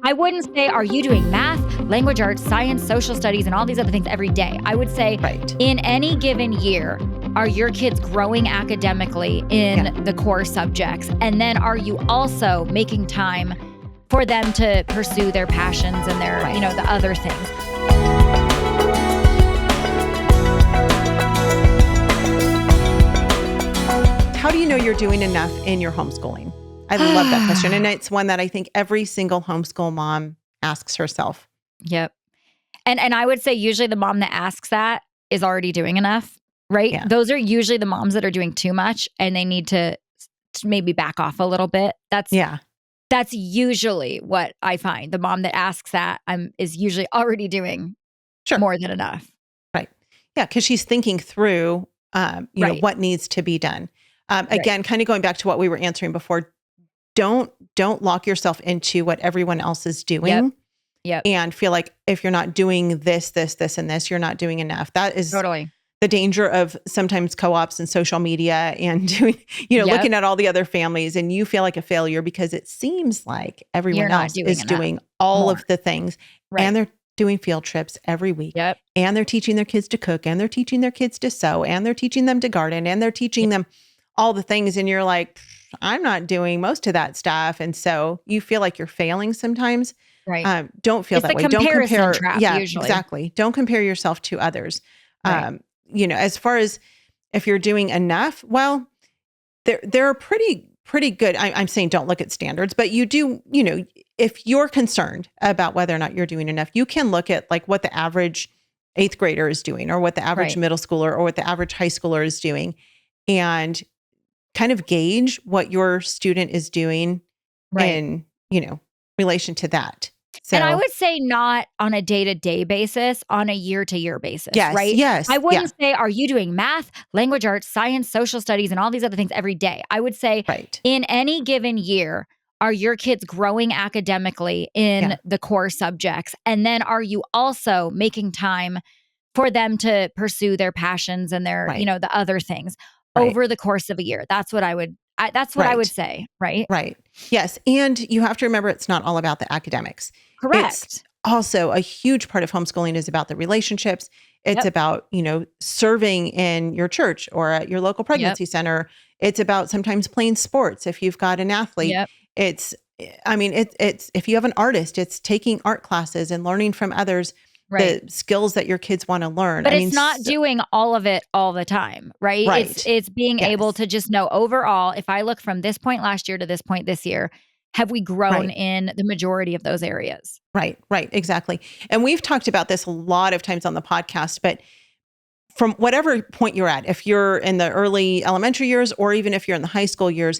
I wouldn't say, are you doing math, language arts, science, social studies, and all these other things every day? I would say, in any given year, are your kids growing academically in the core subjects? And then are you also making time for them to pursue their passions and their, the other things? How do you know you're doing enough in your homeschooling? I love that question. And it's one that I think every single homeschool mom asks herself. Yep. And I would say usually the mom that asks that is already doing enough, right? Yeah. Those are usually the moms that are doing too much and they need to maybe back off a little bit. That's usually what I find. The mom that asks that is usually already doing more than enough. Right. Yeah. Because she's thinking through, know, what needs to be done. Again, kind of going back to what we were answering before, don't lock yourself into what everyone else is doing and feel like if you're not doing this, and this, you're not doing enough. That is totally the danger of sometimes co-ops and social media and doing, looking at all the other families and you feel like a failure because it seems like everyone else is doing all of the things and they're doing field trips every week and they're teaching their kids to cook and they're teaching their kids to sew and they're teaching them to garden and they're teaching them all the things. And you're like, I'm not doing most of that stuff. And so you feel like you're failing sometimes. Right. Don't feel that way. Don't compare. Trap, usually. Exactly. Don't compare yourself to others. As far as if you're doing enough, well, they're pretty good. I'm saying don't look at standards, but you do, if you're concerned about whether or not you're doing enough, you can look at like what the average 8th grader is doing or what the average middle schooler or what the average high schooler is doing and kind of gauge what your student is doing in, relation to that. So, and I would say not on a day-to-day basis, on a year-to-year basis, right? Yes. I wouldn't say, are you doing math, language arts, science, social studies, and all these other things every day? I would say in any given year, are your kids growing academically in the core subjects? And then are you also making time for them to pursue their passions and their, the other things over the course of a year? That's what I would I would say, right? Right. Yes. And you have to remember it's not all about the academics. Correct. It's also a huge part of homeschooling is about the relationships. It's about, serving in your church or at your local pregnancy center. It's about sometimes playing sports. If you've got an athlete, it's if you have an artist, it's taking art classes and learning from others. The skills that your kids want to learn. But it's not doing all of it all the time, right? It's being able to just know overall, if I look from this point last year to this point this year, have we grown in the majority of those areas? Right, exactly. And we've talked about this a lot of times on the podcast, but from whatever point you're at, if you're in the early elementary years, or even if you're in the high school years,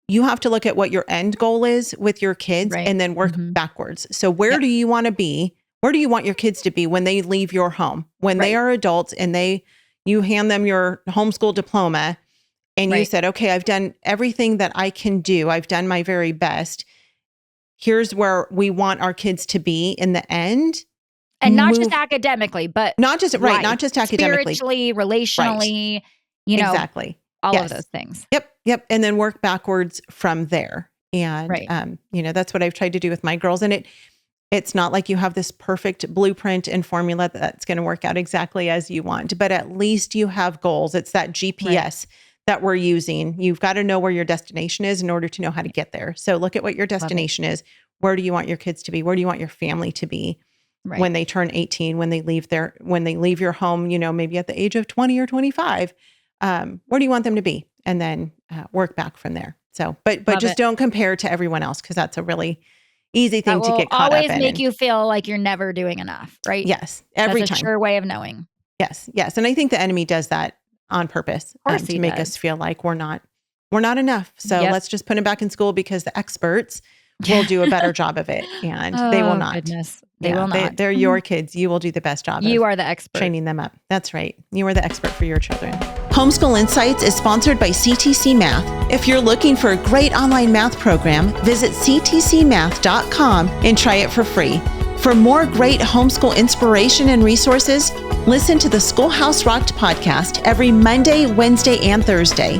you have to look at what your end goal is with your kids and then work backwards. So where do you want to be? Where do you want your kids to be when they leave your home? When they are adults and you hand them your homeschool diploma and you said, okay, I've done everything that I can do. I've done my very best. Here's where we want our kids to be in the end. And not just academically, but not just academically. Spiritually, relationally, exactly. All of those things. Yep. And then work backwards from there. And, that's what I've tried to do with my girls. And it's not like you have this perfect blueprint and formula that's going to work out exactly as you want, but at least you have goals. It's that GPS that we're using. You've got to know where your destination is in order to know how to get there. So look at what your destination is. Where do you want your kids to be? Where do you want your family to be when they turn 18, when they leave your home, maybe at the age of 20 or 25, where do you want them to be? And then work back from there. So, but just don't compare to everyone else, because that's a really easy thing to get caught up in. Always make you feel like you're never doing enough, right? Yes, every time. That's a sure way of knowing. Yes. And I think the enemy does that on purpose to make us feel like we're not enough. So let's just put them back in school because the experts will do a better job of it, and they will not. Goodness. They will not. They're your kids. You will do the best job. You are the expert. Training them up. That's right. You are the expert for your children. Homeschool Insights is sponsored by CTC Math. If you're looking for a great online math program, visit ctcmath.com and try it for free. For more great homeschool inspiration and resources, listen to the Schoolhouse Rocked podcast every Monday, Wednesday, and Thursday.